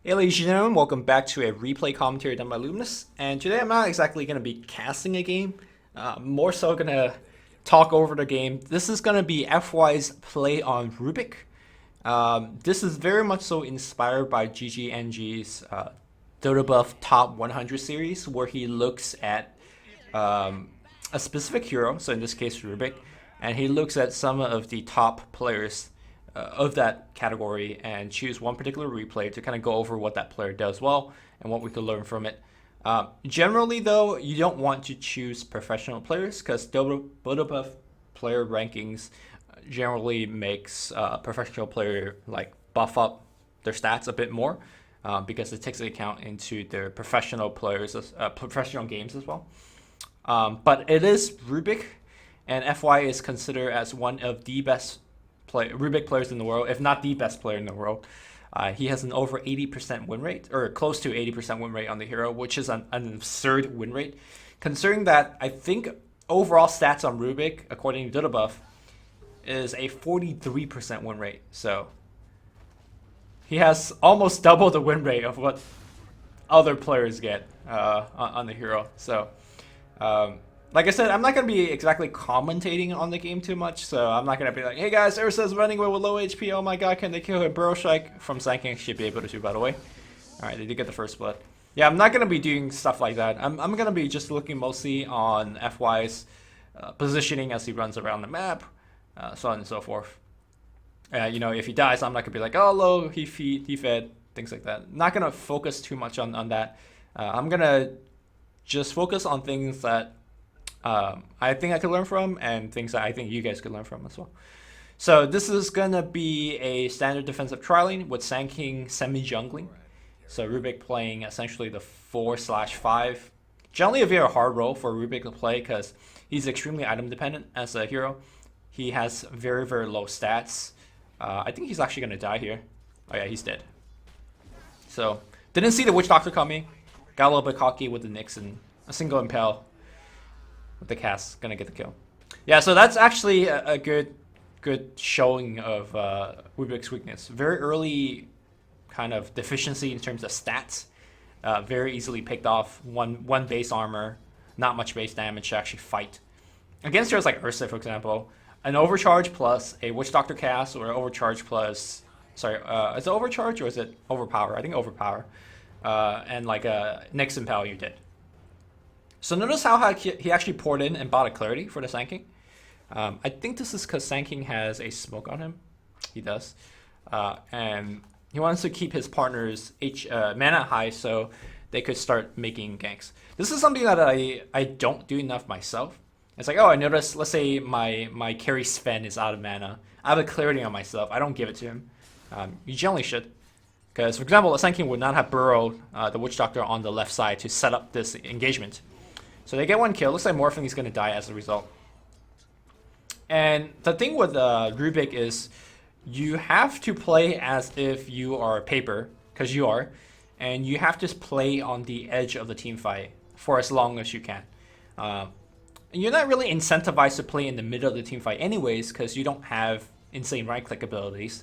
Hey ladies and gentlemen, welcome back to a replay commentary done by Luminous. And today I'm not exactly going to be casting a game, more so going to talk over the game. This is going to be FY's play on Rubick. This is very much so inspired by GGNG's Dota Buff Top 100 series, where he looks at a specific hero, so in this case Rubick, and he looks at some of the top players of that category and choose one particular replay to kind of go over what that player does well and what we could learn from it. Generally, though, you don't want to choose professional players because Dota Buff player rankings generally makes professional player like buff up their stats a bit more because it takes account into their professional players, professional games as well. But it is Rubick, and FY is considered as one of the best Rubick players in the world, if not the best player in the world. He has an over 80% win rate, or close to 80% win rate on the hero, which is an absurd win rate. Considering that I think overall stats on Rubick, according to Dota Buff, is a 43% win rate. So he has almost double the win rate of what other players get on the hero. So like I said, I'm not going to be exactly commentating on the game too much, so I'm not going to be like, hey guys, Ursa's running away with low HP, oh my god, can they kill her? Burrow Strike from Sanking should be able to do, by the way. Alright, they did get the first blood. Yeah, I'm not going to be doing stuff like that. I'm going to be just looking mostly on FY's positioning as he runs around the map, so on and so forth. If he dies, I'm not going to be like, oh, low, he fed, things like that. Not going to focus too much on that. I'm going to just focus on things that I think I could learn from, and things that I think you guys could learn from as well. So this is gonna be a standard defensive tri-lane with Sanking semi-jungling. So Rubick playing essentially the 4/5. Generally a very hard role for Rubick to play because he's extremely item dependent as a hero. He has very, very low stats. I think he's actually gonna die here. Oh yeah, he's dead. So didn't see the Witch Doctor coming. Got a little bit cocky with the Nyx and a single impale. With the cast, gonna get the kill. Yeah, so that's actually a good showing of Rubick's weakness. Very early kind of deficiency in terms of stats. Very easily picked off. One base armor, not much base damage to actually fight. Against heroes like Ursa, for example, an overcharge plus a Witch Doctor cast, or overcharge plus... Sorry, is it overcharge or is it overpower? I think overpower. And like a Nyx Impale, you're dead. So notice how he actually poured in and bought a clarity for the Sanking. I think this is because Sanking has a smoke on him. He does. And he wants to keep his partner's mana high so they could start making ganks. This is something that I don't do enough myself. It's like, oh, I noticed, let's say my carry Sven is out of mana. I have a clarity on myself. I don't give it to him. You generally should. Because, for example, the Sanking would not have burrowed the Witch Doctor on the left side to set up this engagement. So they get one kill. Looks like Morphling is going to die as a result. And the thing with Rubick is you have to play as if you are paper, because you are, and you have to play on the edge of the team fight for as long as you can. And you're not really incentivized to play in the middle of the team fight anyways, because you don't have insane right-click abilities.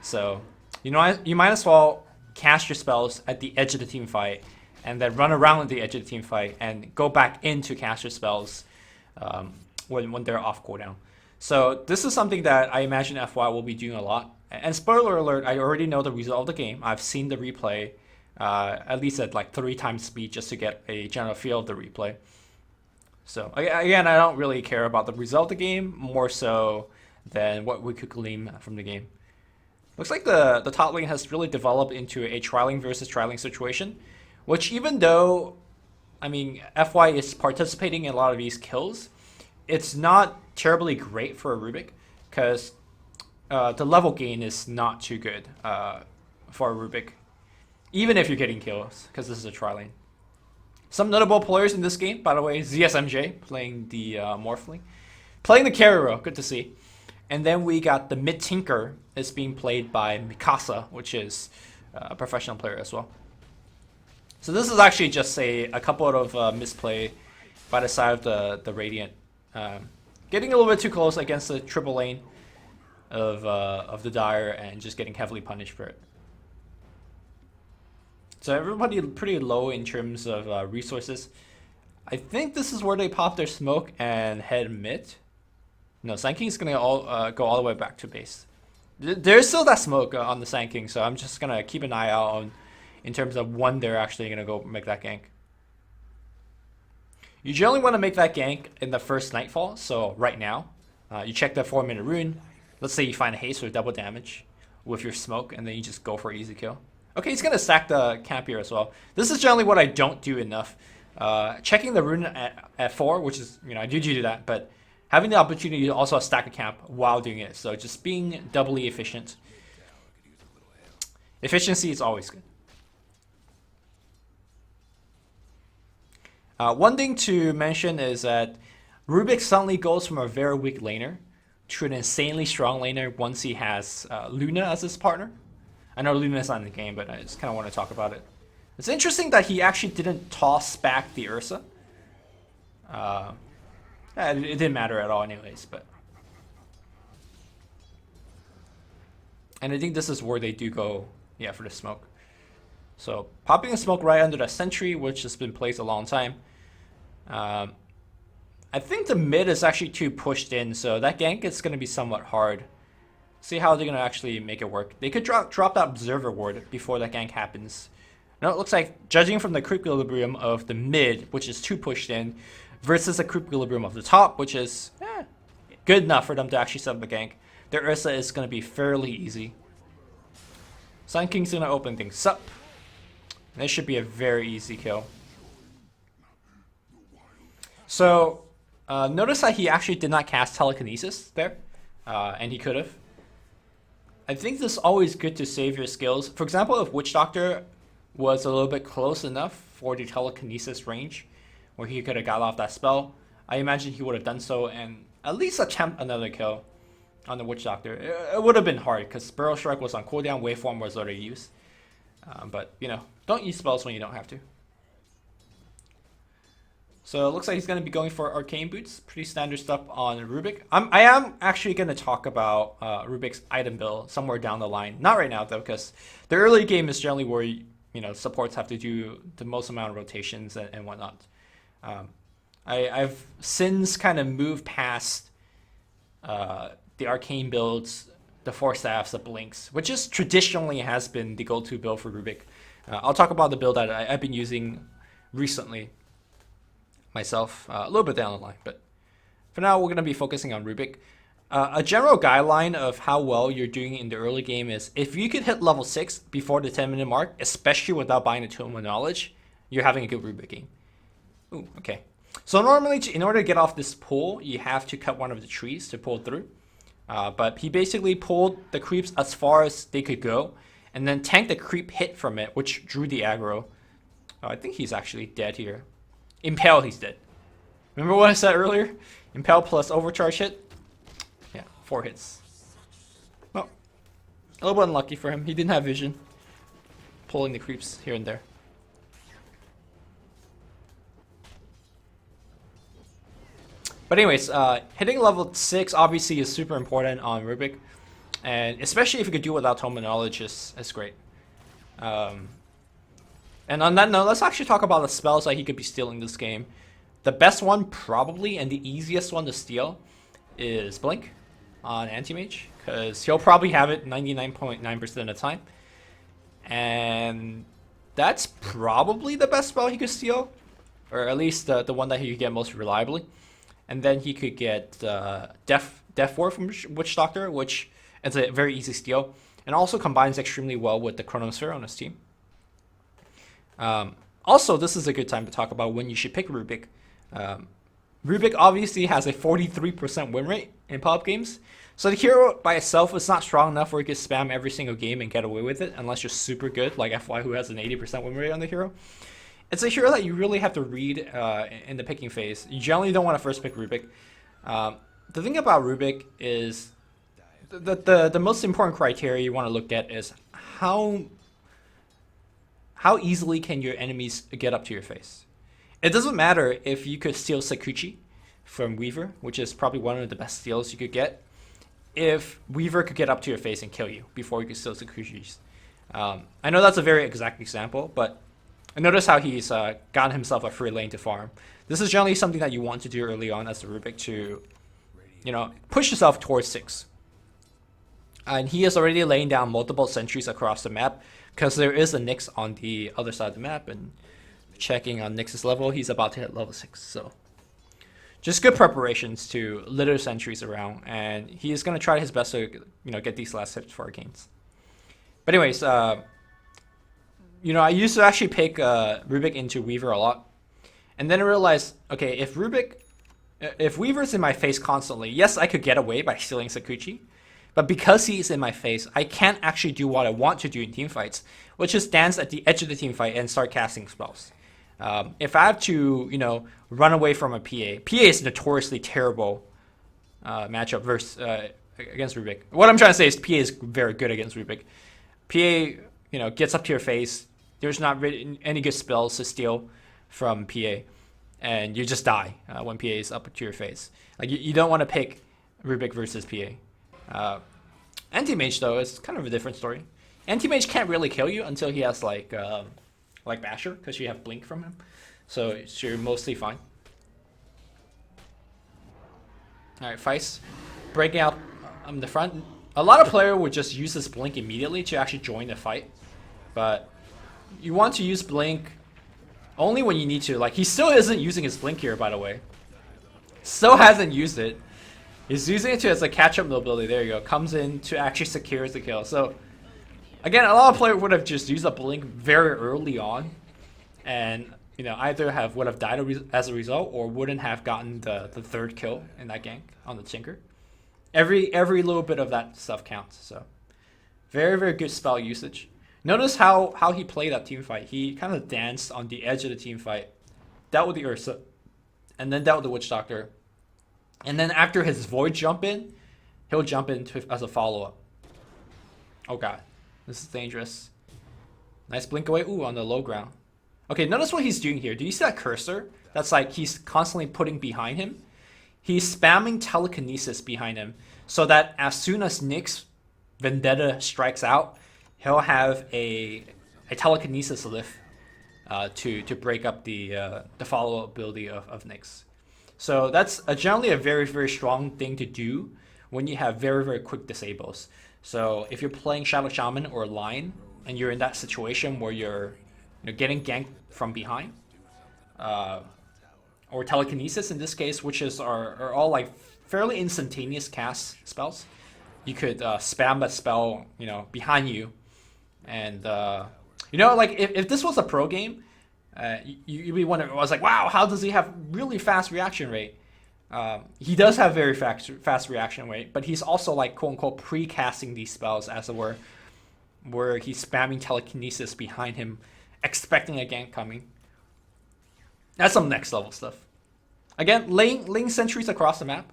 So you might as well cast your spells at the edge of the team fight, and then run around at the edge of the team fight and go back into caster spells when they're off cooldown. So this is something that I imagine FY will be doing a lot. And spoiler alert, I already know the result of the game. I've seen the replay at least at like 3 times speed just to get a general feel of the replay. So again, I don't really care about the result of the game, more so than what we could glean from the game. Looks like the top lane has really developed into a tri-lane versus tri-lane situation. Which, even though, I mean, FY is participating in a lot of these kills, it's not terribly great for a Rubick, because the level gain is not too good for a Rubick, even if you're getting kills, because this is a tri-lane. Some notable players in this game, by the way, ZSMJ playing the Morphling, playing the carry role, good to see. And then we got the mid Tinker is being played by Mikasa, which is a professional player as well. So this is actually just a couple of misplay by the side of the Radiant. Getting a little bit too close against the triple lane of the Dire and just getting heavily punished for it. So everybody pretty low in terms of resources. I think this is where they pop their smoke and head mid. No, Sand King's gonna go all the way back to base. There's still that smoke on the Sand King, so I'm just gonna keep an eye out on in terms of when they're actually gonna go make that gank. You generally want to make that gank in the first nightfall, so right now. You check the 4-minute rune. Let's say you find a haste with double damage with your smoke, and then you just go for an easy kill. Okay, he's gonna stack the camp here as well. This is generally what I don't do enough. Checking the rune at 4, which is, I do that, but having the opportunity to also stack a camp while doing it. So just being doubly efficient. Efficiency is always good. One thing to mention is that Rubick suddenly goes from a very weak laner to an insanely strong laner once he has Luna as his partner. I know Luna's not in the game, but I just kind of want to talk about it. It's interesting that he actually didn't toss back the Ursa. It didn't matter at all anyways, but... And I think this is where they do go, for the smoke. So, popping a smoke right under that sentry, which has been placed a long time. I think the mid is actually too pushed in, so that gank is going to be somewhat hard. See how they're going to actually make it work. They could drop that observer ward before that gank happens. Now it looks like, judging from the creep equilibrium of the mid, which is too pushed in, versus the creep equilibrium of the top, which is good enough for them to actually set up a gank, their Ursa is going to be fairly easy. Sun King's going to open things up. This should be a very easy kill. So, notice that he actually did not cast telekinesis there, and he could have. I think this is always good to save your skills. For example, if Witch Doctor was a little bit close enough for the telekinesis range, where he could have got off that spell, I imagine he would have done so and at least attempt another kill on the Witch Doctor. It would have been hard because Burrow Strike was on cooldown, Waveform was already used. But, don't use spells when you don't have to. So it looks like he's going to be going for Arcane Boots. Pretty standard stuff on Rubick. I am actually going to talk about Rubick's item build somewhere down the line. Not right now, though, because the early game is generally where, supports have to do the most amount of rotations and whatnot. I've since kind of moved past the Arcane builds, the 4 staffs, the blinks, which is traditionally has been the go-to build for Rubick. I'll talk about the build that I've been using recently myself a little bit down the line, but for now we're going to be focusing on Rubick. A general guideline of how well you're doing in the early game is if you could hit level 6 before the 10-minute mark, especially without buying the Tome of Knowledge, you're having a good Rubick game. Ooh, okay. So normally, in order to get off this pull, you have to cut one of the trees to pull through. But he basically pulled the creeps as far as they could go, and then tanked the creep hit from it, which drew the aggro. I think he's actually dead here. Impale, he's dead. Remember what I said earlier? Impale plus overcharge hit? Yeah, 4 hits. Well, a little bit unlucky for him. He didn't have vision. Pulling the creeps here and there. But anyways, hitting level 6 obviously is super important on Rubick. And especially if you could do it without Tome of Knowledge is great. And on that note, let's actually talk about the spells that he could be stealing this game. The best one probably, and the easiest one to steal, is Blink on Anti-Mage. Because he'll probably have it 99.9% of the time. And that's probably the best spell he could steal. Or at least the one that he could get most reliably. And then he could get Death Ward from Witch Doctor, which is a very easy steal. And also combines extremely well with the Chronosphere on his team. Also, this is a good time to talk about when you should pick Rubick. Rubick obviously has a 43% win rate in pop games. So the hero by itself is not strong enough where you can spam every single game and get away with it, unless you're super good, like FY who has an 80% win rate on the hero. It's a hero that you really have to read in the picking phase. You generally don't want to first pick Rubick. The thing about Rubick is the most important criteria you want to look at is how easily can your enemies get up to your face. It doesn't matter if you could steal Sakuchi from Weaver, which is probably one of the best steals you could get, if Weaver could get up to your face and kill you before you could steal Sakuchi's. I know that's a very exact example, but notice how he's gotten himself a free lane to farm. This is generally something that you want to do early on as a Rubick to, push yourself towards 6. And he is already laying down multiple sentries across the map because there is a Nyx on the other side of the map. And checking on Nyx's level, he's about to hit level 6. So just good preparations to litter sentries around, and he's going to try his best to get these last hits for our games. But anyways, I used to actually pick Rubick into Weaver a lot, and then I realized, okay, if Weaver's in my face constantly, yes, I could get away by stealing Sakuchi, but because he's in my face, I can't actually do what I want to do in teamfights, which is dance at the edge of the teamfight and start casting spells. If I have to, run away from a PA is notoriously terrible matchup against Rubick. What I'm trying to say is PA is very good against Rubick. PA, gets up to your face. There's not really any good spells to steal from PA, and you just die when PA is up to your face. Like you don't want to pick Rubick versus PA. Anti-Mage though is kind of a different story. Anti-Mage can't really kill you until he has like Basher, because you have Blink from him, so you're mostly fine. Alright, Feist breaking out the front. A lot of players would just use this Blink immediately to actually join the fight, but you want to use Blink only when you need to. Like, he still isn't using his Blink here, by the way. Still hasn't used it. He's using it as a catch-up ability. There you go. Comes in to actually secure the kill. So again, a lot of players would have just used a Blink very early on, and either would have died as a result, or wouldn't have gotten the third kill in that gank on the Tinker. Every little bit of that stuff counts. So very, very good spell usage. Notice how he played that team fight. He kind of danced on the edge of the team fight, dealt with the Ursa, and then dealt with the Witch Doctor. And then after his Void jump in, he'll jump in as a follow-up. Oh god, this is dangerous. Nice blink away. Ooh, on the low ground. Okay, notice what he's doing here. Do you see that cursor? That's like he's constantly putting behind him. He's spamming telekinesis behind him so that as soon as Nyx Vendetta strikes out, he'll have a telekinesis lift to break up the follow-up ability of Nyx. So that's generally a very, very strong thing to do when you have very, very quick disables. So if you're playing Shadow Shaman or Lion and you're in that situation where you're getting ganked from behind, or telekinesis in this case, which are all like fairly instantaneous cast spells. You could spam that spell, behind you, and like if this was a pro game, you'd be wondering. I was like, wow, how does he have really fast reaction rate? He does have very fast reaction rate, but he's also like quote unquote pre-casting these spells, as it were, where he's spamming telekinesis behind him, expecting a gank coming. That's some next level stuff. Again, laying sentries across the map,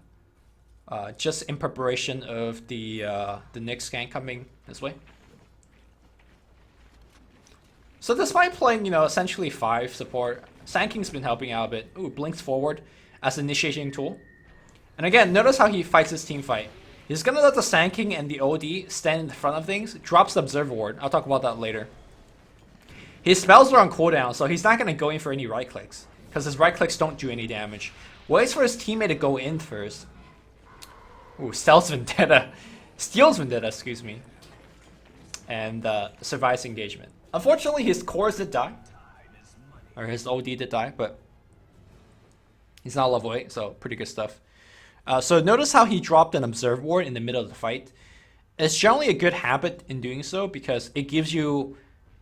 just in preparation of the Nyx gank coming this way. So despite playing, essentially 5 support, Sanking's been helping out a bit. Ooh, blinks forward as an initiating tool. And again, notice how he fights his team fight. He's gonna let the Sanking and the OD stand in front of things, drops the Observer Ward. I'll talk about that later. His spells are on cooldown, so he's not gonna go in for any right clicks, because his right clicks don't do any damage. Waits for his teammate to go in first. Ooh, steals Vendetta. Steals Vendetta, excuse me. And survives engagement. Unfortunately, his cores did die. Or his OD did die, but he's not level 8, so pretty good stuff. So notice how he dropped an Observe Ward in the middle of the fight. It's generally a good habit in doing so because it gives you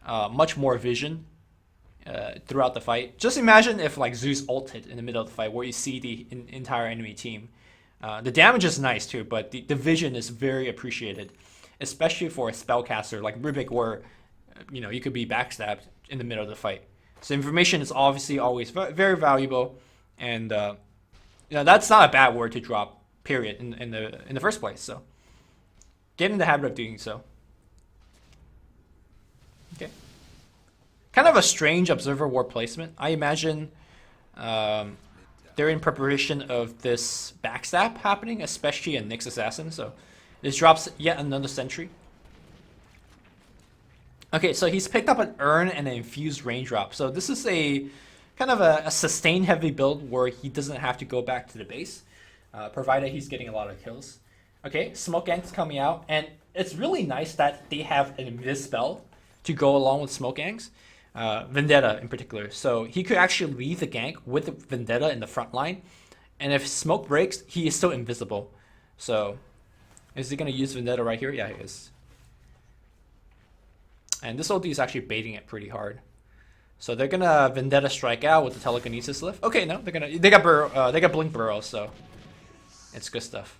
much more vision throughout the fight. Just imagine if like Zeus ulted in the middle of the fight where you see the entire enemy team. The damage is nice too, but the vision is very appreciated, especially for a spellcaster like Rubick, where you could be backstabbed in the middle of the fight. So information is obviously always very valuable, and that's not a bad word to drop, period, in the first place. So get in the habit of doing so. Okay. Kind of a strange Observer Ward placement. I imagine they're in preparation of this backstab happening, especially in Nyx Assassin. So this drops yet another sentry. Okay, so he's picked up an Urn and an Infused Raindrop. So this is a kind of a sustain heavy build where he doesn't have to go back to the base, provided he's getting a lot of kills. Okay, Smoke Gank's coming out, and it's really nice that they have an Invis spell to go along with Smoke Ganks, Vendetta in particular. So he could actually lead the gank with Vendetta in the front line, and if Smoke breaks, he is still invisible. So is he going to use Vendetta right here? Yeah, he is. And this ulti is actually baiting it pretty hard. So they're gonna Vendetta strike out with the telekinesis lift. Okay, no, they got Blink Burrow, so it's good stuff.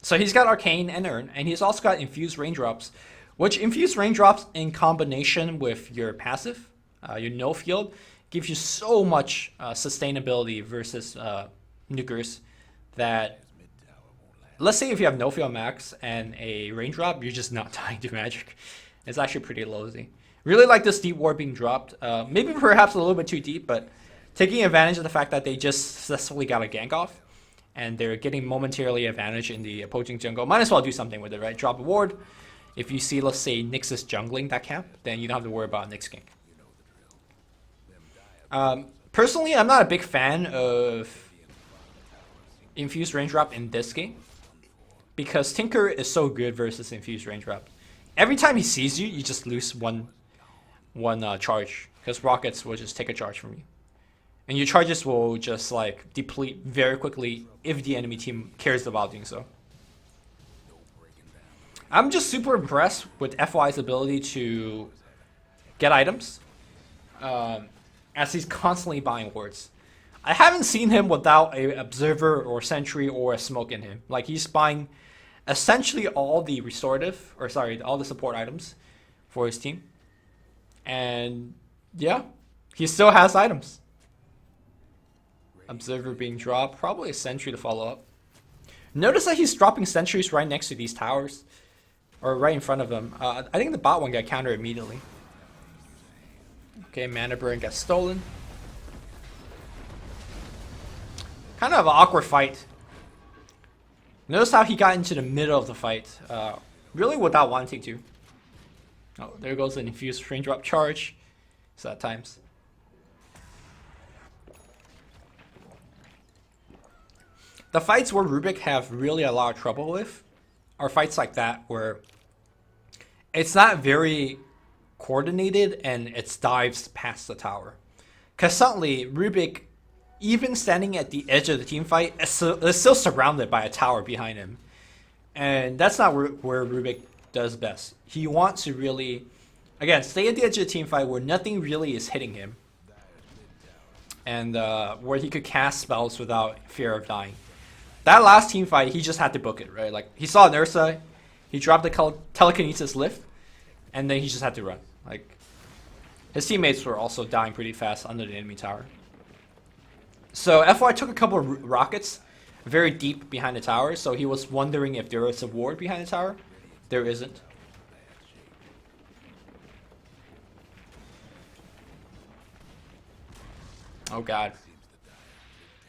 So he's got Arcane and Urn, and he's also got Infused Raindrops, which Infused Raindrops in combination with your passive, your no field, gives you so much sustainability versus nukers that, let's say if you have no field max and a raindrop, you're just not dying to magic. It's actually pretty lousy. Really like this deep ward being dropped. Maybe perhaps a little bit too deep, but taking advantage of the fact that they just successfully got a gank off and they're getting momentarily advantage in the opposing jungle. Might as well do something with it, right? Drop a ward. If you see, let's say, Nyx is jungling that camp, then you don't have to worry about Nyx gank. Personally, I'm not a big fan of Infused Raindrop in this game, because Tinker is so good versus Infused Raindrop. Every time he sees you, you just lose one charge, because rockets will just take a charge from you. And your charges will just like deplete very quickly if the enemy team cares about doing so. I'm just super impressed with FY's ability to get items, as he's constantly buying wards. I haven't seen him without a observer or sentry or a smoke in him. Like, he's buying essentially all the restorative, or sorry, all the support items for his team. And yeah, he still has items. Observer being dropped, probably a sentry to follow up. Notice that he's dropping sentries right next to these towers, or right in front of them. I think the bot one got countered immediately. Okay, mana burn got stolen. Kind of an awkward fight. Notice how he got into the middle of the fight, really without wanting to. Oh, there goes an infused raindrop charge. So at times. The fights where Rubick have really a lot of trouble with are fights like that where it's not very coordinated and it's dives past the tower. Because suddenly Rubick, even standing at the edge of the team fight, is still surrounded by a tower behind him. And that's not where Rubick does best. He wants to really, again, stay at the edge of the team fight where nothing really is hitting him. And where he could cast spells without fear of dying. That last team fight, he just had to book it, right? Like, he saw an Ursa, he dropped the telekinesis lift, and then he just had to run. Like, his teammates were also dying pretty fast under the enemy tower. So FY took a couple of rockets very deep behind the tower, so he was wondering if there was a ward behind the tower. There isn't. Oh god.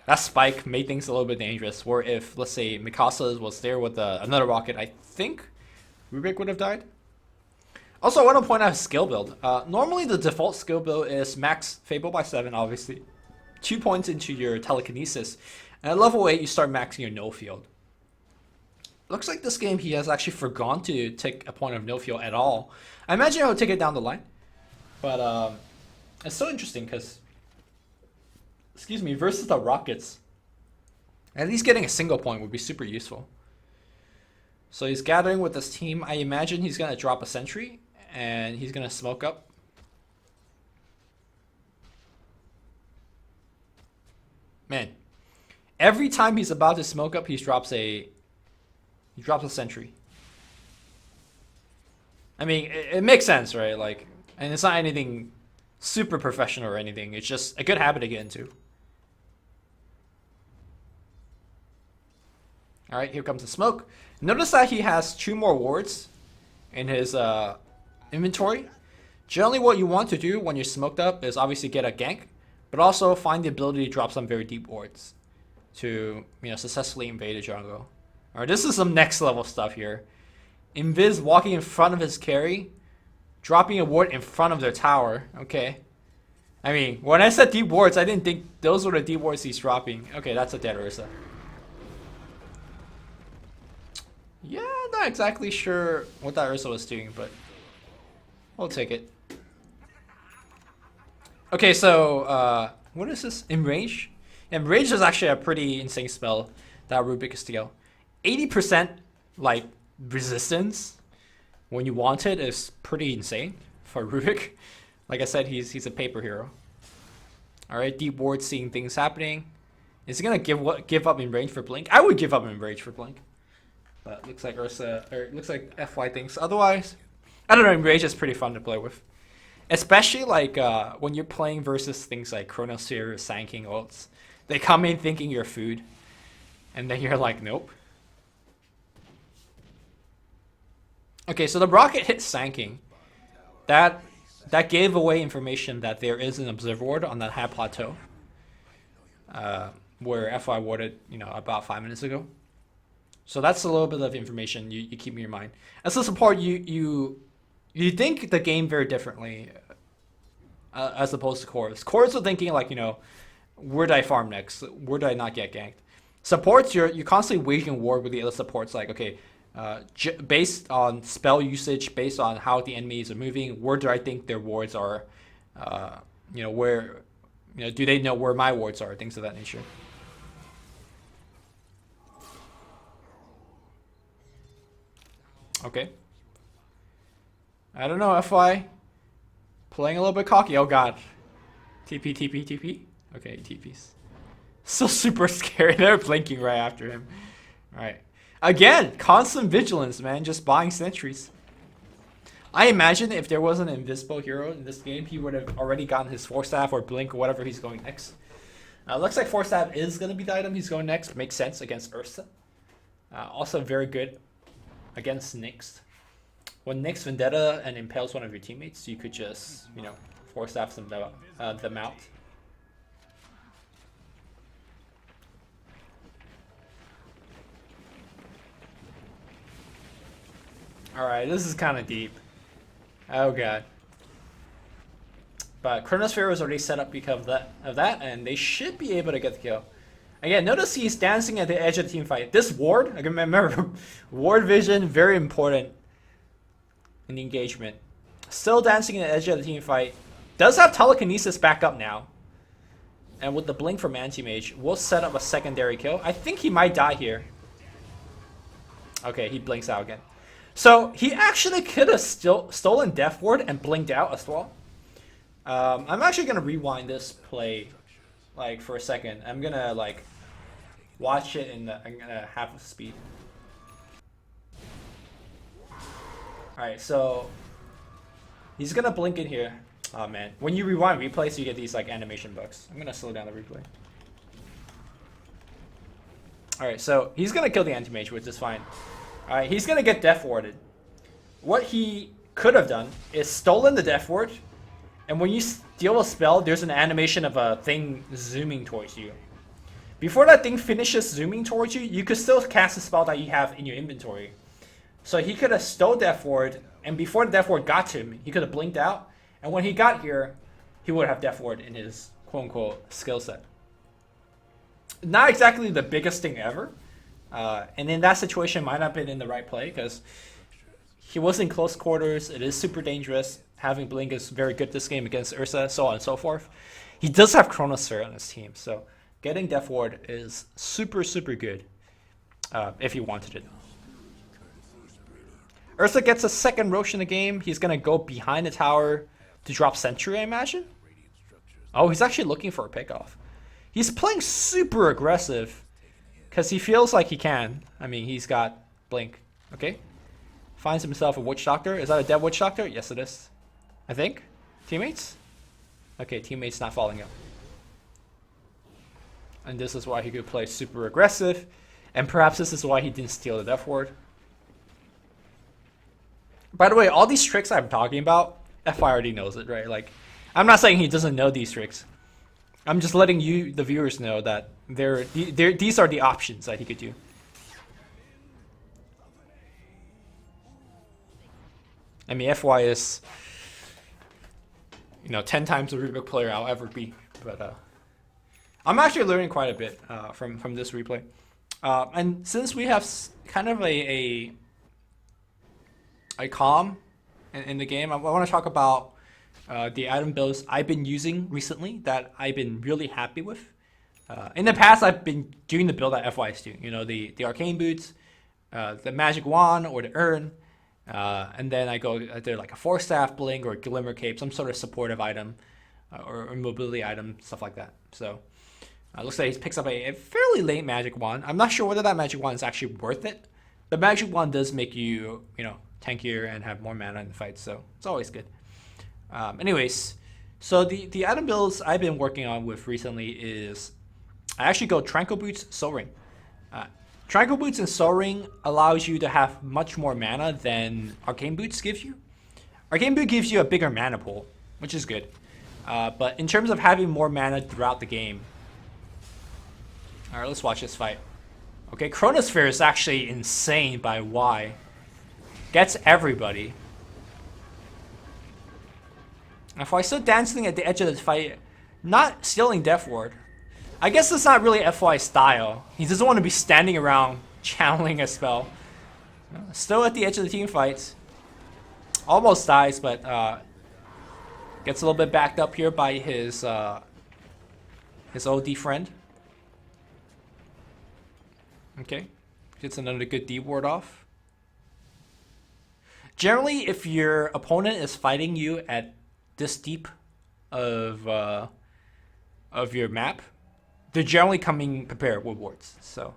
That spike made things a little bit dangerous, where if, let's say, Mikasa was there with another rocket, I think Rubick would have died. Also, I want to point out his skill build. Normally, the default skill build is max Fable by 7, obviously. 2 points into your telekinesis. And at level 8, you start maxing your no field. Looks like this game he has actually forgone to take a point of no field at all. I imagine he'll take it down the line. But it's so interesting because, excuse me, versus the rockets, at least getting a single point would be super useful. So he's gathering with his team. I imagine he's going to drop a sentry and he's going to smoke up. Man, every time he's about to smoke up, he drops a sentry. I mean, it makes sense, right? Like, and it's not anything super professional or anything. It's just a good habit to get into. All right, here comes the smoke. Notice that he has 2 more wards in his inventory. Generally, what you want to do when you're smoked up is obviously get a gank, but also find the ability to drop some very deep wards to, successfully invade a jungle. All right, this is some next level stuff here. Invis walking in front of his carry, dropping a ward in front of their tower. Okay. I mean, when I said deep wards, I didn't think those were the deep wards he's dropping. Okay, that's a dead Ursa. Yeah, I'm not exactly sure what that Ursa was doing, but I'll take it. Okay, so, what is this? Enrage? Enrage is actually a pretty insane spell that Rubick is to go. 80% like resistance when you want it is pretty insane for Rubick. Like I said, he's a paper hero. Alright, deep ward seeing things happening. Is he gonna give up in range for Blink? I would give up in range for Blink. But looks like Ursa, or looks like FY thinks otherwise. I don't know, Enrage is pretty fun to play with. Especially like when you're playing versus things like Chronosphere or Sand King ults. They come in thinking you're food. And then you're like, nope. Okay, so the rocket hit Sand King. That gave away information that there is an observer ward on that high plateau. Where FY warded, about 5 minutes ago. So that's a little bit of information you keep in your mind. As a support, you think the game very differently as opposed to cores. Cores are thinking like, where do I farm next? Where do I not get ganked? Supports, you're constantly waging war with the other supports. Like, okay, based on spell usage, based on how the enemies are moving, where do I think their wards are? Where, do they know where my wards are? Things of that nature. Okay. I don't know, FY. Playing a little bit cocky. Oh god. TP, TP, TP. Okay, TPs. So super scary. They're blinking right after him. Alright. Again, constant vigilance, man. Just buying sentries. I imagine if there was an invisible hero in this game, he would have already gotten his Force Staff or Blink or whatever he's going next. Looks like Force Staff is going to be the item he's going next. Makes sense against Ursa. Also very good against Nyx. When Nyx Vendetta and impales one of your teammates, you could just, Force Staff them out. Alright, this is kind of deep. Oh god. But Chronosphere was already set up because of that, and they should be able to get the kill. Again, notice he's dancing at the edge of the team fight. This ward, I can remember, ward vision, very important in the engagement. Still dancing at the edge of the team fight. Does have telekinesis back up now. And with the blink from Anti-Mage, we'll set up a secondary kill. I think he might die here. Okay, he blinks out again. So he actually could have stolen Death Ward and blinked out as well. I'm actually gonna rewind this play, for a second. I'm gonna watch it in half of speed. All right, so he's gonna blink in here. Oh man, when you rewind replays, you get these animation bugs. I'm gonna slow down the replay. All right, so he's gonna kill the Anti-Mage, which is fine. Alright, he's gonna get Death Warded. What he could have done is stolen the Death Ward, and when you steal a spell, there's an animation of a thing zooming towards you. Before that thing finishes zooming towards you, you could still cast a spell that you have in your inventory. So he could have stole Death Ward, and before the Death Ward got to him, he could have blinked out, and when he got here, he would have Death Ward in his quote-unquote skill set. Not exactly the biggest thing ever. And in that situation, might not have been in the right play because he was in close quarters. It is super dangerous. Having Blink is very good this game against Ursa, so on and so forth. He does have Chronosphere on his team, so getting Death Ward is super, super good if he wanted it. Ursa gets a second Rosh in the game. He's going to go behind the tower to drop Sentry, I imagine. Oh, he's actually looking for a pickoff. He's playing super aggressive. Because he feels like he can. I mean, he's got Blink. Okay. Finds himself a Witch Doctor. Is that a dead Witch Doctor? Yes, it is. I think. Teammates? Okay, teammates not following up. And this is why he could play super aggressive. And perhaps this is why he didn't steal the Death Ward. By the way, all these tricks I'm talking about, FI already knows it, right? I'm not saying he doesn't know these tricks. I'm just letting you, the viewers, know that these are the options that he could do. I mean, FY is, 10 times the Rubick player I'll ever be. But I'm actually learning quite a bit from this replay. And since we have kind of a calm in the game, I want to talk about the item builds I've been using recently that I've been really happy with. In the past, I've been doing the build that FY is doing. The arcane boots, the magic wand or the urn, and then I go either like a force staff blink or a glimmer cape, some sort of supportive item or mobility item, stuff like that. So looks like he picks up a fairly late magic wand. I'm not sure whether that magic wand is actually worth it. The magic wand does make you, tankier and have more mana in the fight, so it's always good. Anyways, so the item builds I've been working on with recently is I actually go Tranquil Boots, Soul Ring. Tranquil Boots and Soul Ring allows you to have much more mana than Arcane Boots gives you. Arcane Boot gives you a bigger mana pool, which is good. But in terms of having more mana throughout the game, alright, let's watch this fight. Okay, Chronosphere is actually insane by Y. Gets everybody. If I still dancing at the edge of the fight, not stealing Death Ward. I guess it's not really FY style. He doesn't want to be standing around channeling a spell. Still at the edge of the team fights. Almost dies, but gets a little bit backed up here by his OD friend. Okay, gets another good D ward off. Generally, if your opponent is fighting you at this deep of your map, they're generally coming prepared with wards, so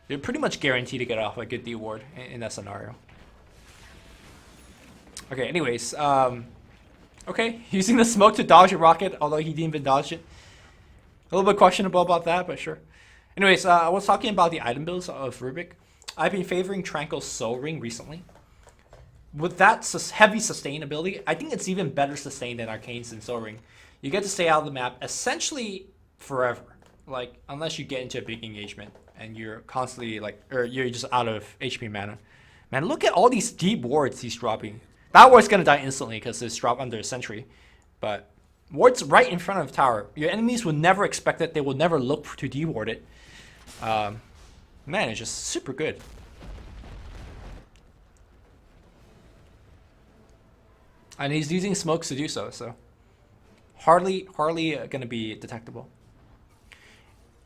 they're pretty much guaranteed to get off a good D ward in that scenario. Okay, anyways, okay, using the smoke to dodge a rocket, although he didn't even dodge it. A little bit questionable about that, but sure. Anyways, I was talking about the item builds of Rubick. I've been favoring Tranquil Soul Ring recently. With that heavy sustainability, I think it's even better sustained than Arcanes and Soul Ring. You get to stay out of the map essentially forever. Like, unless you get into a big engagement and you're constantly or you're just out of HP mana. Man, look at all these deep wards he's dropping. That ward's gonna die instantly because it's dropped under a sentry. But ward's right in front of the tower. Your enemies will never expect it. They will never look to de-ward it. Man, it's just super good. And he's using smokes to do so, so hardly gonna be detectable.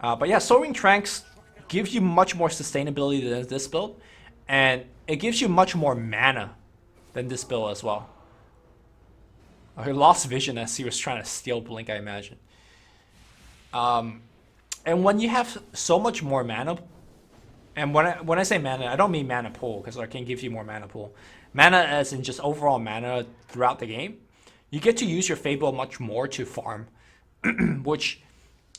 But yeah, Soul Ring Tranks gives you much more sustainability than this build, and it gives you much more mana than this build as well. He lost vision as he was trying to steal Blink, I imagine. And when you have so much more mana, and when I say mana, I don't mean mana pool, because Arcane gives you more mana pool. Mana as in just overall mana throughout the game. You get to use your Fable much more to farm, which,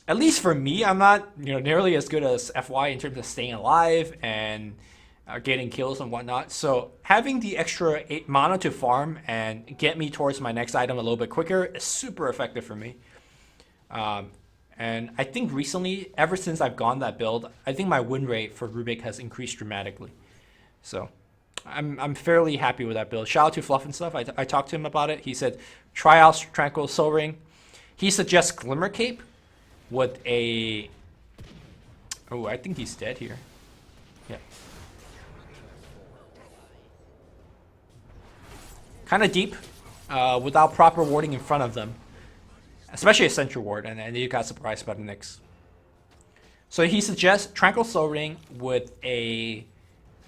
at least for me, I'm not nearly as good as FY in terms of staying alive and getting kills and whatnot. So having the extra 8 mana to farm and get me towards my next item a little bit quicker is super effective for me. And I think recently, ever since I've gone that build, I think my win rate for Rubick has increased dramatically. So I'm fairly happy with that build. Shout out to Fluff and stuff. I talked to him about it. He said try out Tranquil Soul Ring. He suggests Glimmer Cape with a... Oh, I think he's dead here. Yeah. Kind of deep, without proper warding in front of them. Especially a Sentry Ward, and you got surprised by the Nyx. So he suggests Tranquil Soul Ring with a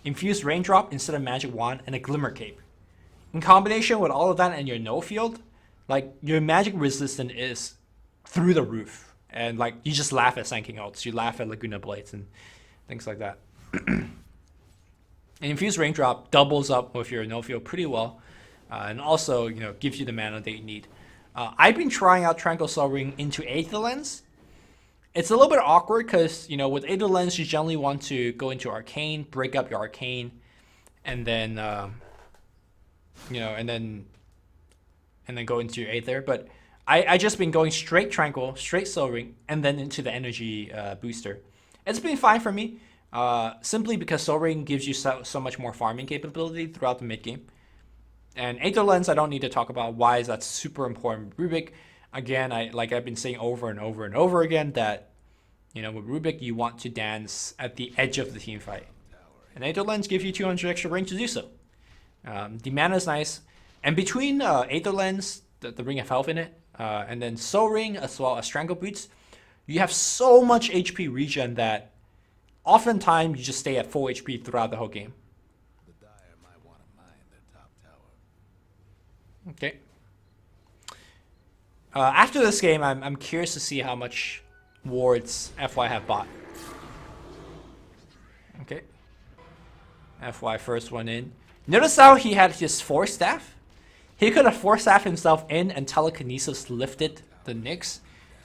Infused Raindrop instead of Magic Wand and a Glimmer Cape. In combination with all of that and your no field, like, your magic resistance is through the roof. And like, you just laugh at Sanking ults, you laugh at Laguna Blades and things like that. And Infused Raindrop doubles up with your no field pretty well, and also gives you the mana that you need. I've been trying out Tranquil Soul Ring into Aether Lens. It's a little bit awkward because with Aether Lens you generally want to go into Arcane, break up your Arcane, and then and then go into your Aether. But I just been going straight Tranquil, straight Soul Ring, and then into the energy booster. It's been fine for me, simply because Soul Ring gives you so much more farming capability throughout the mid game. And Aether Lens, I don't need to talk about why is that super important. Rubick, again, I've been saying over and over and over again that, you know, with Rubick, you want to dance at the edge of the team fight. And Aether Lens gives you 200 extra range to do so. The mana is nice. And between Aether Lens, the Ring of Health in it, and then Soul Ring as well as Strangle Boots, you have so much HP regen that oftentimes you just stay at full HP throughout the whole game. Okay. After this game, I'm curious to see how much wards FY have bought. Okay. FY first one in. Notice how he had his Force Staff? He could have Force Staff himself in and Telekinesis lifted the Nyx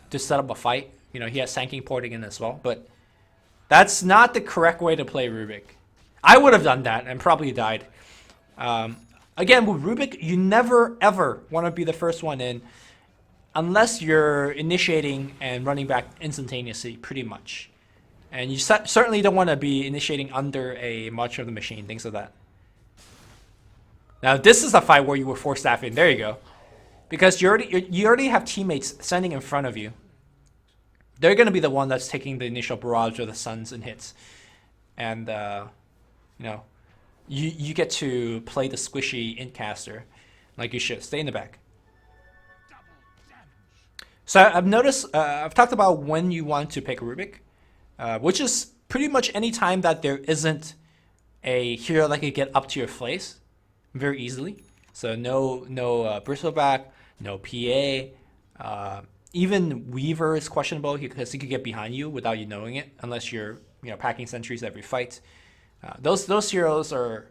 to set up a fight. You know, he has Sanking porting in as well, but that's not the correct way to play Rubick. I would have done that and probably died. Again, with Rubick, you never ever want to be the first one in unless you're initiating and running back instantaneously, pretty much. And you certainly don't want to be initiating under a March of the Machine, things like that. Now, this is a fight where you were Force Staff in. There you go. Because you already have teammates standing in front of you. They're going to be the one that's taking the initial barrage of the Suns and hits. And, you know, you get to play the squishy Intcaster like you should. Stay in the back. So I've noticed, I've talked about when you want to pick Rubick, which is pretty much any time that there isn't a hero that can get up to your face very easily. So no Bristleback, no PA, even Weaver is questionable because he could get behind you without you knowing it, unless you're packing sentries every fight. Those heroes are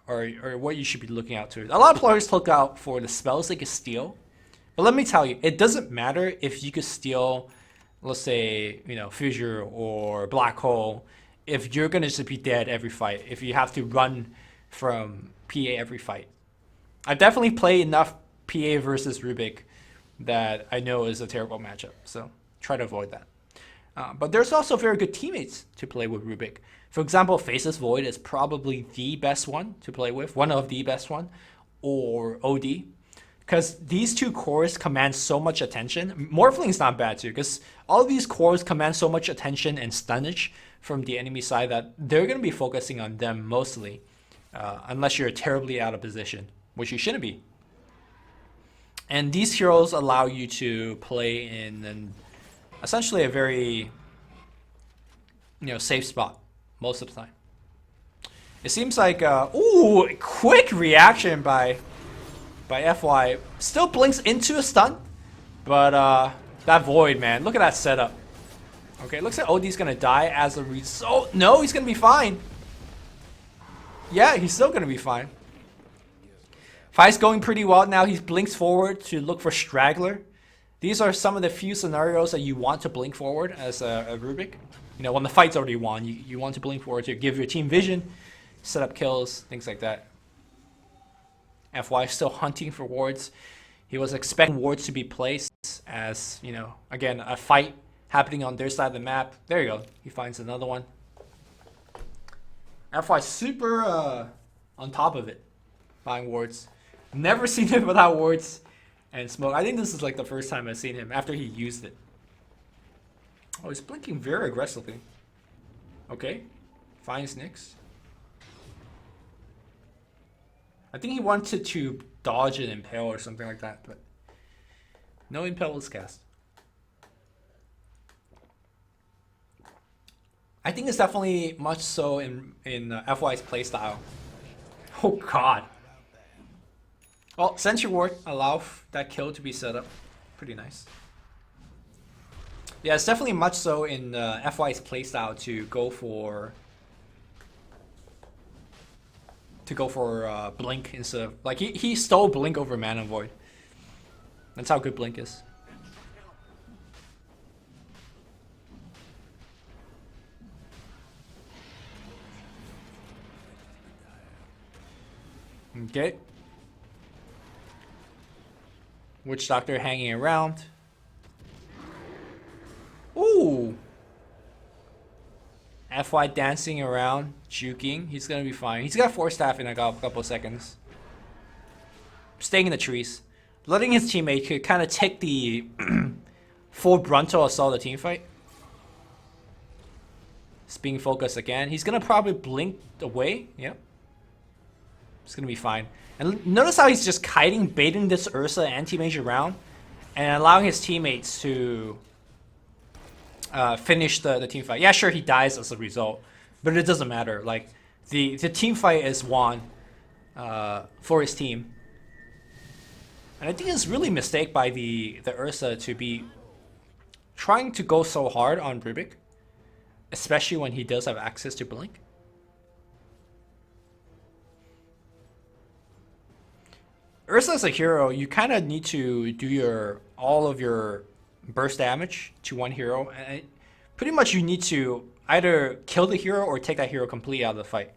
what you should be looking out to. A lot of players look out for the spells they can steal, but let me tell you, it doesn't matter if you could steal, let's say, Fissure or Black Hole, if you're gonna just be dead every fight. If you have to run from PA every fight. I've definitely played enough PA versus Rubick that I know is a terrible matchup, so try to avoid that. But there's also very good teammates to play with Rubick. For example, Faceless Void is probably the best one to play with, one of the best one, or OD. Because these two cores command so much attention. Morphling's not bad too, because all of these cores command so much attention and stunnage from the enemy side that they're going to be focusing on them mostly. Unless you're terribly out of position, which you shouldn't be. And these heroes allow you to play in essentially a very safe spot most of the time. It seems like ooh, quick reaction by FY. Still blinks into a stun, but that Void, man, look at that setup. Okay, looks like OD's gonna die as a result. No, he's gonna be fine. Yeah, he's still going to be fine. Fight's going pretty well now. He blinks forward to look for Straggler. These are some of the few scenarios that you want to blink forward as a Rubick. When the fight's already won, you want to blink forward to give your team vision, set up kills, things like that. FY is still hunting for wards. He was expecting wards to be placed as, again, a fight happening on their side of the map. There you go. He finds another one. FY super on top of it, buying wards. Never seen him without wards and smoke. I think this is like the first time I've seen him after he used it. Oh, he's blinking very aggressively. Okay, finds Nyx. I think he wanted to dodge an Impale or something like that, but no Impale was cast. I think it's definitely much so in FY's playstyle. Oh god. Well, Sentry Ward allow that kill to be set up. Pretty nice. Yeah, it's definitely much so in FY's playstyle to go for Blink instead of, like, he stole Blink over Mana Void. That's how good Blink is. Okay. Witch Doctor hanging around. Ooh. FY dancing around, juking. He's gonna be fine. He's got 4 staff in a couple seconds. Staying in the trees. Letting his teammate could kind of take the full Brunto assault of the team fight. He's being focused again. He's gonna probably blink away. Yep. It's gonna be fine. And notice how he's just kiting, baiting this Ursa anti-mage around, and allowing his teammates to finish the team fight. Yeah, sure, he dies as a result, but it doesn't matter. Like the team fight is won for his team. And I think it's really a mistake by the Ursa to be trying to go so hard on Rubick, especially when he does have access to blink. Ursa as a hero, you kind of need to do all of your burst damage to one hero, and pretty much you need to either kill the hero or take that hero completely out of the fight.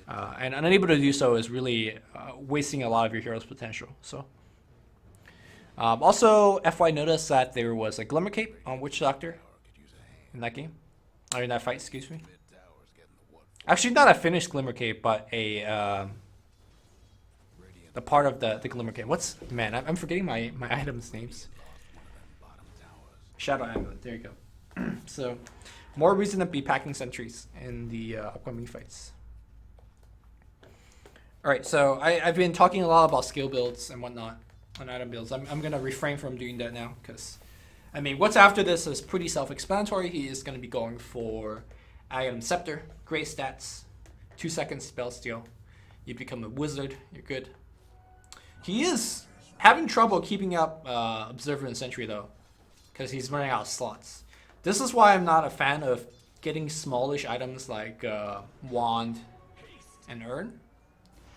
And unable to do so is really wasting a lot of your hero's potential. So, also, FY noticed that there was a Glimmer Cape on Witch Doctor in that game, or in that fight, excuse me. Actually, not a finished Glimmer Cape, but the part of the Glimmer Cape. Man, I'm forgetting my items names. Shadow Amulet, there you go. So, more reason to be packing sentries in the upcoming fights. Alright, so I've been talking a lot about skill builds and whatnot on item builds. I'm going to refrain from doing that now because, I mean, what's after this is pretty self-explanatory. He is going to be going for Item Scepter, great stats, 2 seconds spell steal. You become a wizard, you're good. He is having trouble keeping up Observer and Sentry though, because he's running out of slots. This is why I'm not a fan of getting smallish items like Wand and Urn,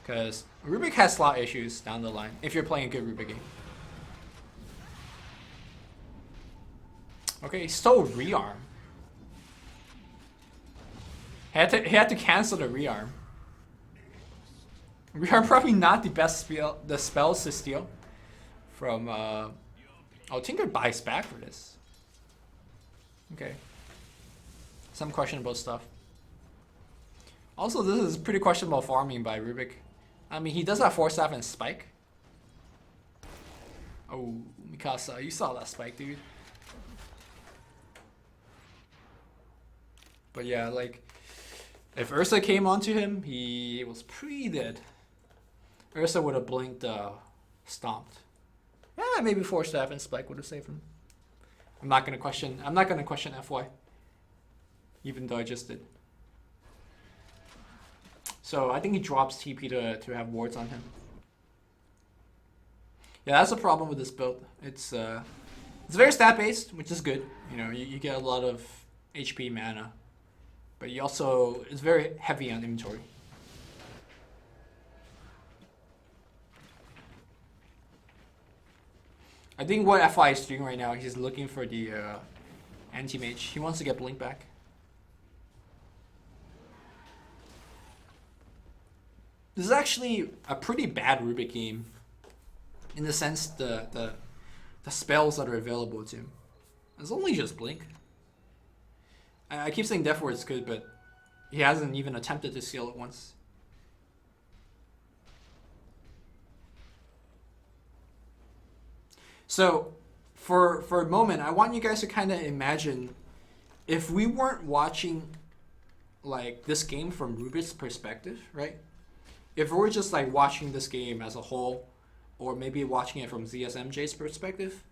because Rubick has slot issues down the line if you're playing a good Rubick game. Okay, he stole Rearm. He had to cancel the Rearm. Rearm probably not the best spells to steal from oh, Tinker buys back for this. Okay. Some questionable stuff. Also, this is pretty questionable farming by Rubick. I mean, he does have 4 staff and Spike. Oh, Mikasa, you saw that Spike, dude. But yeah, like, if Ursa came onto him, he was pretty dead. Ursa would have blinked, stomped. Yeah, maybe 4 staff and Spike would have saved him. I'm not gonna question FY. Even though I just did. So I think he drops TP to have wards on him. Yeah, that's a problem with this build. It's very stat based, which is good. You know, you get a lot of HP mana, but you also it's very heavy on inventory. I think what FI is doing right now, he's looking for the anti-mage. He wants to get Blink back. This is actually a pretty bad Rubick game, in the sense the spells that are available to him. It's only just Blink. I keep saying Death Ward's good, but he hasn't even attempted to steal it once. So, for a moment, I want you guys to kind of imagine if we weren't watching like this game from Rubick's perspective, right? If we're just like watching this game as a whole, or maybe watching it from ZSMJ's perspective,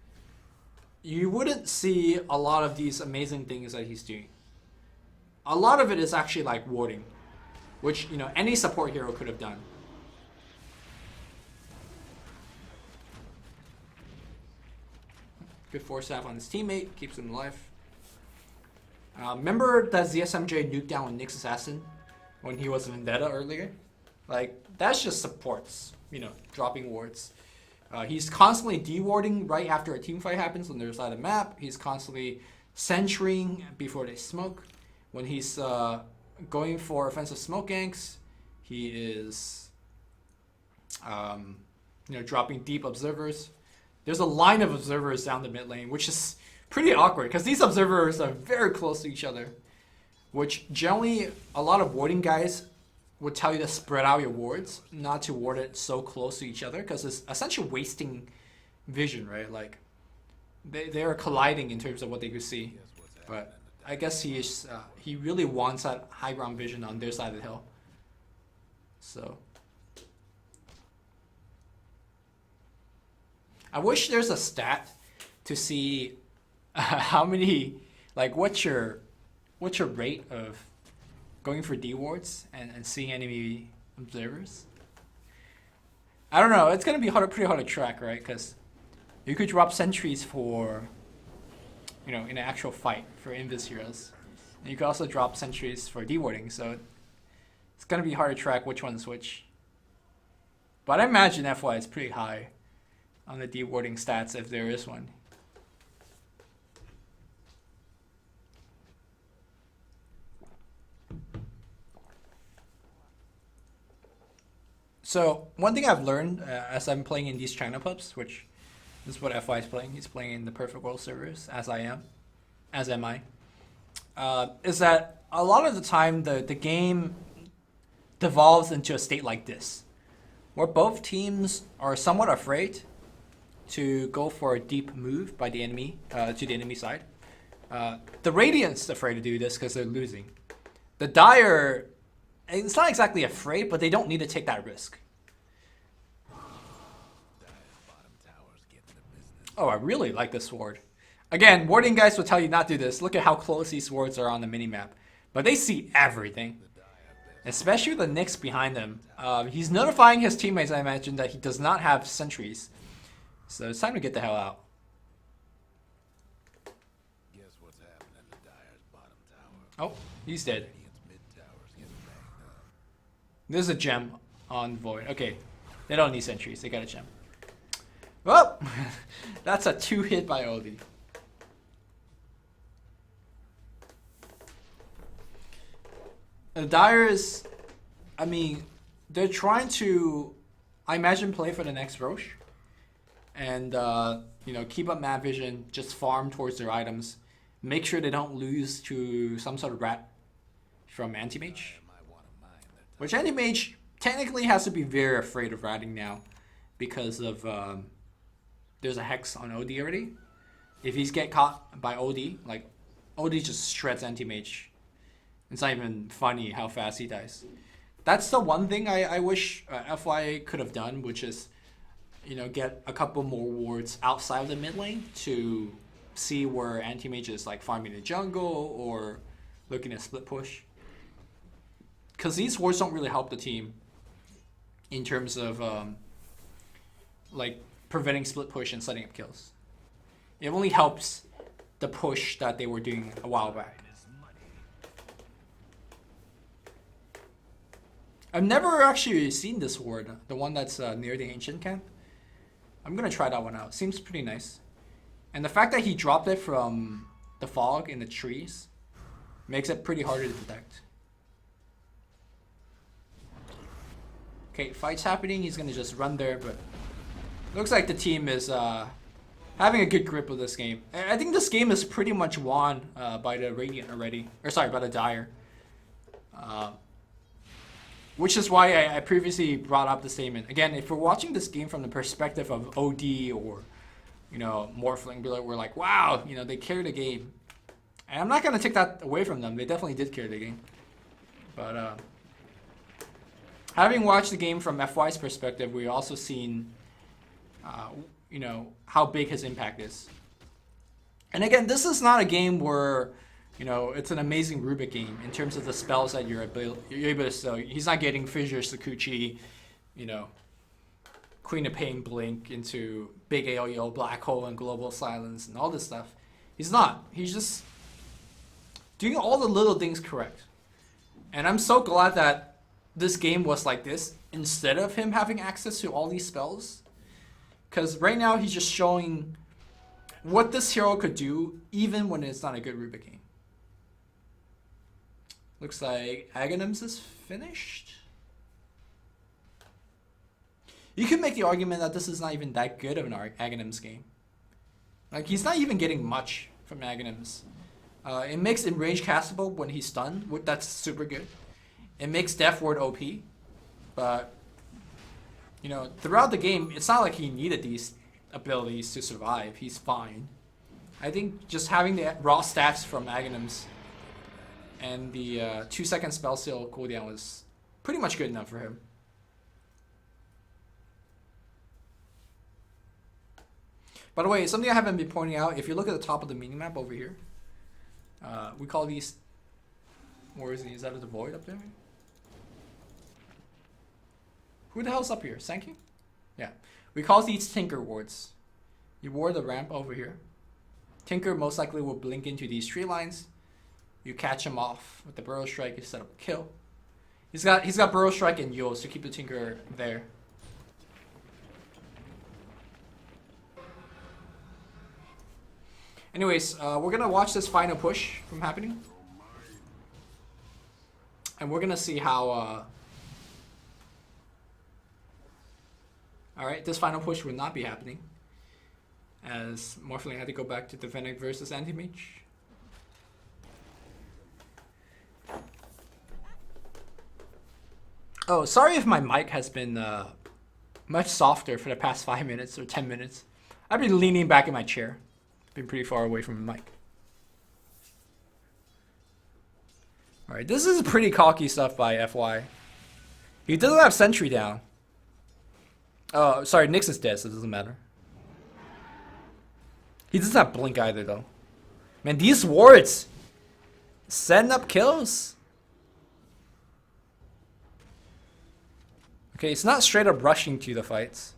you wouldn't see a lot of these amazing things that he's doing. A lot of it is actually like warding, which, you know, any support hero could have done. Good 4 staff on his teammate, keeps him alive. Remember that ZSMJ nuked down with Nyx Assassin when he was Vendetta earlier? Like, that's just supports, you know, dropping wards. He's constantly dewarding right after a team fight happens on the other side of the map. He's constantly sentrying before they smoke. When he's going for offensive smoke ganks, he is, you know, dropping deep observers. There's a line of observers down the mid lane, which is pretty awkward because these observers are very close to each other. which generally a lot of warding guys would tell you to spread out your wards, not to ward it so close to each other, because it's essentially wasting vision, right? Like they are colliding in terms of what they could see. But I guess he really wants that high ground vision on their side of the hill. So I wish there's a stat to see how many, like what's your rate of going for D wards and seeing enemy observers. I don't know. It's gonna be pretty hard to track, right? Because you could drop sentries for, in an actual fight for invis heroes, and you could also drop sentries for D warding. So it's gonna be hard to track which one's which. But I imagine FY is pretty high on the D warding stats if there is one. So one thing I've learned as I'm playing in these China pubs, which is what FY is playing, he's playing in the Perfect World servers, as am I, is that a lot of the time the game devolves into a state like this, where both teams are somewhat afraid to go for a deep move by the enemy to the enemy side. The Radiant's afraid to do this because they're losing. The Dire, it's not exactly afraid, but they don't need to take that risk. Oh, I really like this sword. Again, warding guys will tell you not to do this. Look at how close these swords are on the minimap. But they see everything. Especially the Nyx behind him. He's notifying his teammates, I imagine, that he does not have sentries. So it's time to get the hell out. Guess what's happening to Dire's bottom tower? Oh, he's dead. There's a gem on Void. Okay, they don't need sentries. They got a gem. Well, that's a 2-hit by Odie. The Dyers, I mean, they're trying to, I imagine, play for the next Roche. And, keep up map vision, just farm towards their items. Make sure they don't lose to some sort of rat from Anti-Mage. Which Anti-Mage technically has to be very afraid of ratting now. Because of, there's a Hex on OD already. If he's get caught by OD, like, OD just shreds Anti-Mage. It's not even funny how fast he dies. That's the one thing I wish FY could have done, which is, get a couple more wards outside of the mid lane to see where Anti-Mage is like farming the jungle or looking at split push. Because these wards don't really help the team in terms of preventing split push and setting up kills. It only helps the push that they were doing a while back. I've never actually seen this ward, the one that's near the ancient camp. I'm gonna try that one out. Seems pretty nice. And the fact that he dropped it from the fog in the trees makes it pretty harder to detect. Okay, fight's happening. He's gonna just run there, but looks like the team is having a good grip of this game. I think this game is pretty much won by the Radiant already. Or sorry, by the Dire. Which is why I previously brought up the statement. Again, if we're watching this game from the perspective of OD or, Morphling, we're like, wow, they carried the game. And I'm not going to take that away from them. They definitely did carry the game. But having watched the game from FY's perspective, we've also seen, how big his impact is. And again, this is not a game where, it's an amazing Rubick game in terms of the spells that you're able to sell. He's not getting Fissure, Sakuchi, Queen of Pain Blink into Big AOE, Black Hole, and Global Silence, and all this stuff. He's not. He's just doing all the little things correct. And I'm so glad that this game was like this instead of him having access to all these spells. Because right now he's just showing what this hero could do even when it's not a good Rubick game. Looks like Aghanims is finished. You could make the argument that this is not even that good of an Aghanims game. Like, he's not even getting much from Aghanims. It makes enrage castable when he's stunned. That's super good. It makes Death Ward OP, but you know, throughout the game, it's not like he needed these abilities to survive. He's fine. I think just having the raw stats from Aghanims and the 2-second spell seal cooldown was pretty much good enough for him. By the way, something I haven't been pointing out, if you look at the top of the minimap over here, we call these, where is he? Is that the void up there? Who the hell's up here? Sankey? Yeah. We call these Tinker wards. You ward the ramp over here. Tinker most likely will blink into these tree lines. You catch him off with the Burrow Strike, you set up a kill. He's got Burrow Strike and Yos to keep the Tinker there. Anyways, we're gonna watch this final push from happening. And we're gonna see how alright, this final push will not be happening, as Morphling had to go back to defending versus Anti-Mage. Oh, sorry if my mic has been much softer for the past 5 minutes or 10 minutes. I've been leaning back in my chair. Been pretty far away from the mic. Alright, this is pretty cocky stuff by FY. He doesn't have Sentry down. Oh, sorry, Nyx is dead, so it doesn't matter. He doesn't have Blink either, though. Man, these wards setting up kills. Okay, it's not straight up rushing to the fights.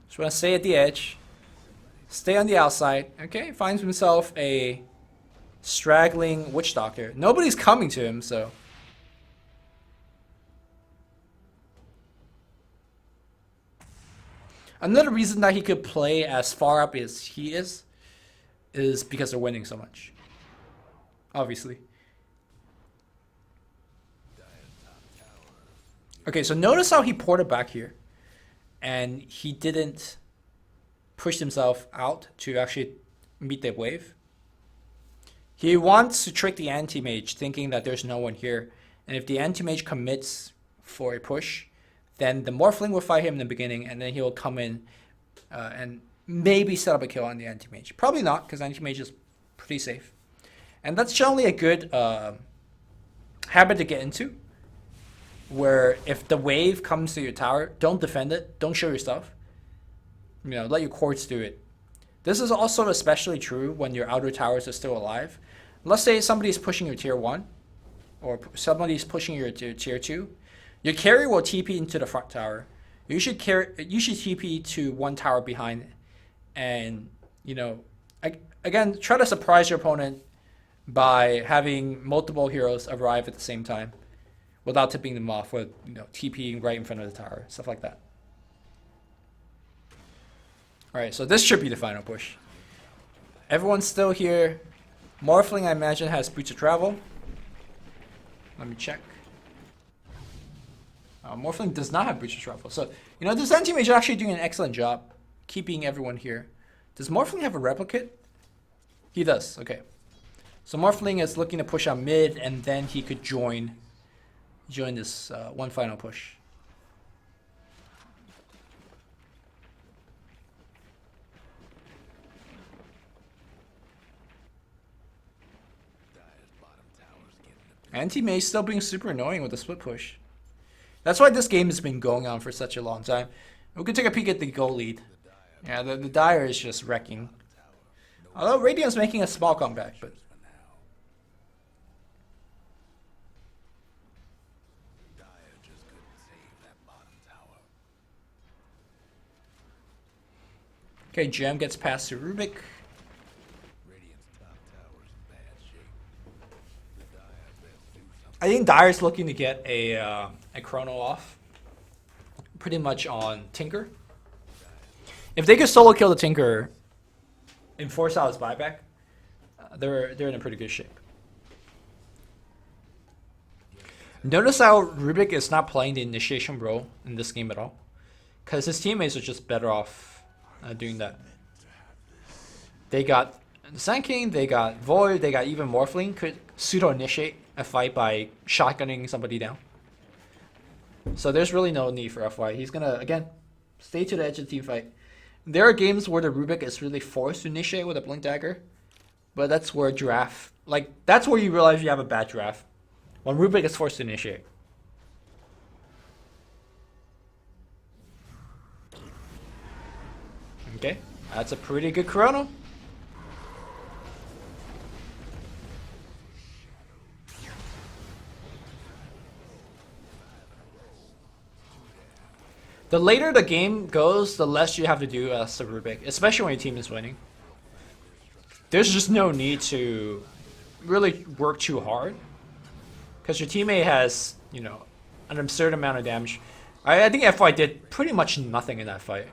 Just want to stay at the edge. Stay on the outside. Okay, finds himself a straggling Witch Doctor. Nobody's coming to him, so... Another reason that he could play as far up as he is because they're winning so much. Obviously. Okay, so notice how he ported back here. And he didn't push himself out to actually meet the wave. He wants to trick the anti-mage, thinking that there's no one here. And if the anti-mage commits for a push, then the Morphling will fight him in the beginning, and then he will come in and maybe set up a kill on the anti-mage. Probably not, because anti-mage is pretty safe. And that's generally a good habit to get into, where if the wave comes to your tower, don't defend it, don't show your stuff. You know, let your courts do it. This is also especially true when your outer towers are still alive. Let's say somebody's pushing your tier 1, or somebody's pushing your tier 2. Your carry will TP into the front tower. You should TP to one tower behind, and you know, again, try to surprise your opponent by having multiple heroes arrive at the same time, without tipping them off with TPing right in front of the tower, stuff like that. All right, so this should be the final push. Everyone's still here. Morphling, I imagine, has Boots of Travel. Let me check. Morphling does not have Breach of Travel. So, this anti-mage is actually doing an excellent job keeping everyone here. Does Morphling have a replicate? He does, okay. So Morphling is looking to push on mid, and then he could join this one final push. Anti-mage still being super annoying with the split push. That's why this game has been going on for such a long time. We could take a peek at the goal lead. Yeah, the Dire is just wrecking. Although Radiant's making a small comeback, but... Okay, Gem gets passed to Rubick. I think Dire's looking to get a Chrono off, pretty much on Tinker. If they could solo kill the Tinker and force out his buyback, they're in a pretty good shape. Notice how Rubick is not playing the initiation role in this game at all, because his teammates are just better off doing that. They got the Sand King, they got Void, they got even Morphling, could pseudo-initiate a fight by shotgunning somebody down. So there's really no need for FY. He's gonna, again, stay to the edge of the team fight. There are games where the Rubick is really forced to initiate with a Blink Dagger, but that's where draft, like, that's where you realize you have a bad draft. When Rubick is forced to initiate. Okay, that's a pretty good chrono. The later the game goes, the less you have to do as a Rubick, especially when your team is winning. There's just no need to really work too hard, because your teammate has, you know, an absurd amount of damage. I think FY did pretty much nothing in that fight.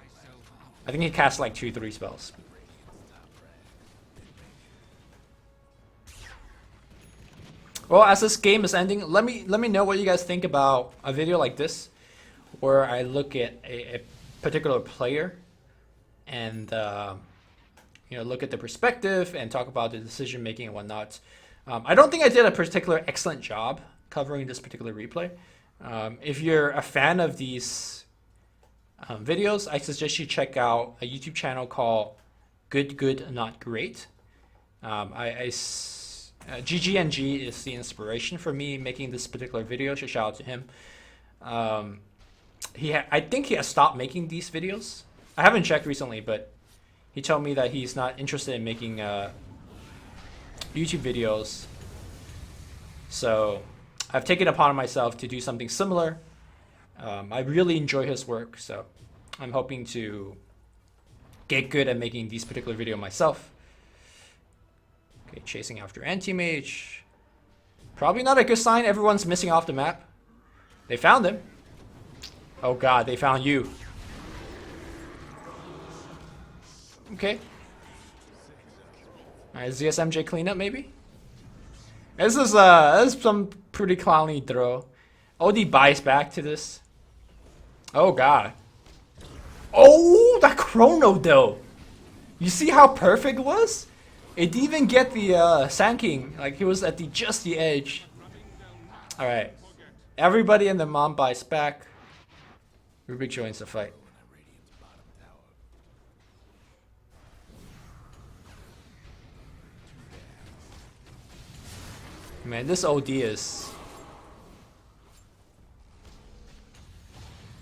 I think he cast like 2-3 spells. Well, as this game is ending, let me know what you guys think about a video like this, where I look at a particular player and you know, look at the perspective and talk about the decision making and whatnot. I don't think I did a particular excellent job covering this particular replay. If you're a fan of these videos, I suggest you check out a YouTube channel called Good Not Great. GGNG is the inspiration for me making this particular video, so shout out to him. I think he has stopped making these videos. I haven't checked recently, but he told me that he's not interested in making YouTube videos. So I've taken it upon myself to do something similar. I really enjoy his work, so I'm hoping to get good at making these particular videos myself. Okay, chasing after anti-mage. Probably not a good sign. Everyone's missing off the map. They found him. Oh god, they found you. Okay. Alright, ZSMJ cleanup maybe? This is some pretty clowny throw. OD buys back to this. Oh god. Oh, that chrono though. You see how perfect it was? It didn't even get the Sand King. Like, he was at just the edge. Alright. Everybody in the mom buys back. Rubick joins the fight. Man, this OD is...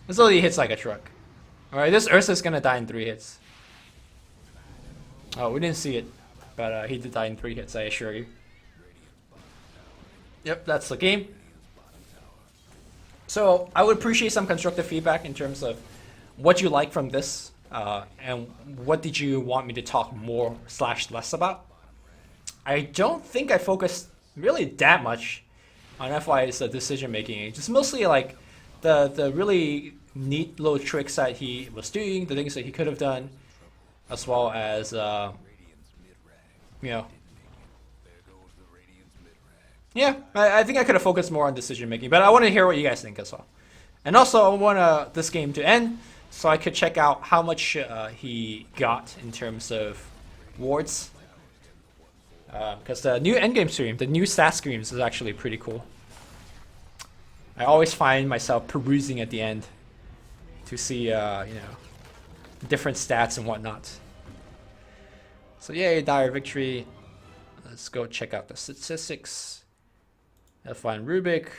This OD hits like a truck. Alright, this Ursa's gonna die in 3 hits. Oh, we didn't see it. But he did die in 3 hits, I assure you. Yep, that's the game. So I would appreciate some constructive feedback in terms of what you like from this, and what did you want me to talk more / less about. I don't think I focused really that much on FY's decision making. It's just mostly like the really neat little tricks that he was doing, the things that he could have done, as well as you know. Yeah, I think I could have focused more on decision making, but I want to hear what you guys think as well. And also, I want this game to end so I could check out how much he got in terms of wards. Because the new endgame stream, the new stat screens is actually pretty cool. I always find myself perusing at the end to see, you know, different stats and whatnot. So yay, dire victory. Let's go check out the statistics. FY and Rubick.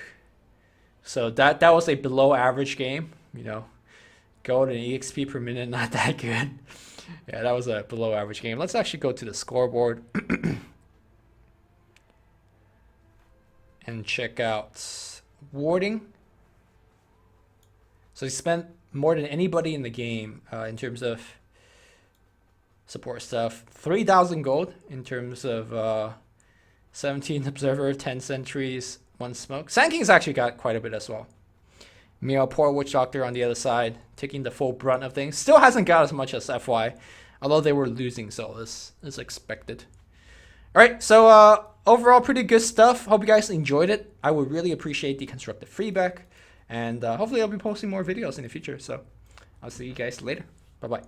So that was a below average game, you know. Gold and EXP per minute, not that good. Yeah, that was a below average game. Let's actually go to the scoreboard and check out warding. So he spent more than anybody in the game in terms of support stuff. 3,000 gold in terms of 17 observer, 10 sentries, 1 smoke. Sand King's actually got quite a bit as well. Meow, poor Witch Doctor on the other side, taking the full brunt of things. Still hasn't got as much as FY, although they were losing, so this is expected. Alright, so overall pretty good stuff. Hope you guys enjoyed it. I would really appreciate the constructive feedback, and hopefully I'll be posting more videos in the future. So I'll see you guys later. Bye-bye.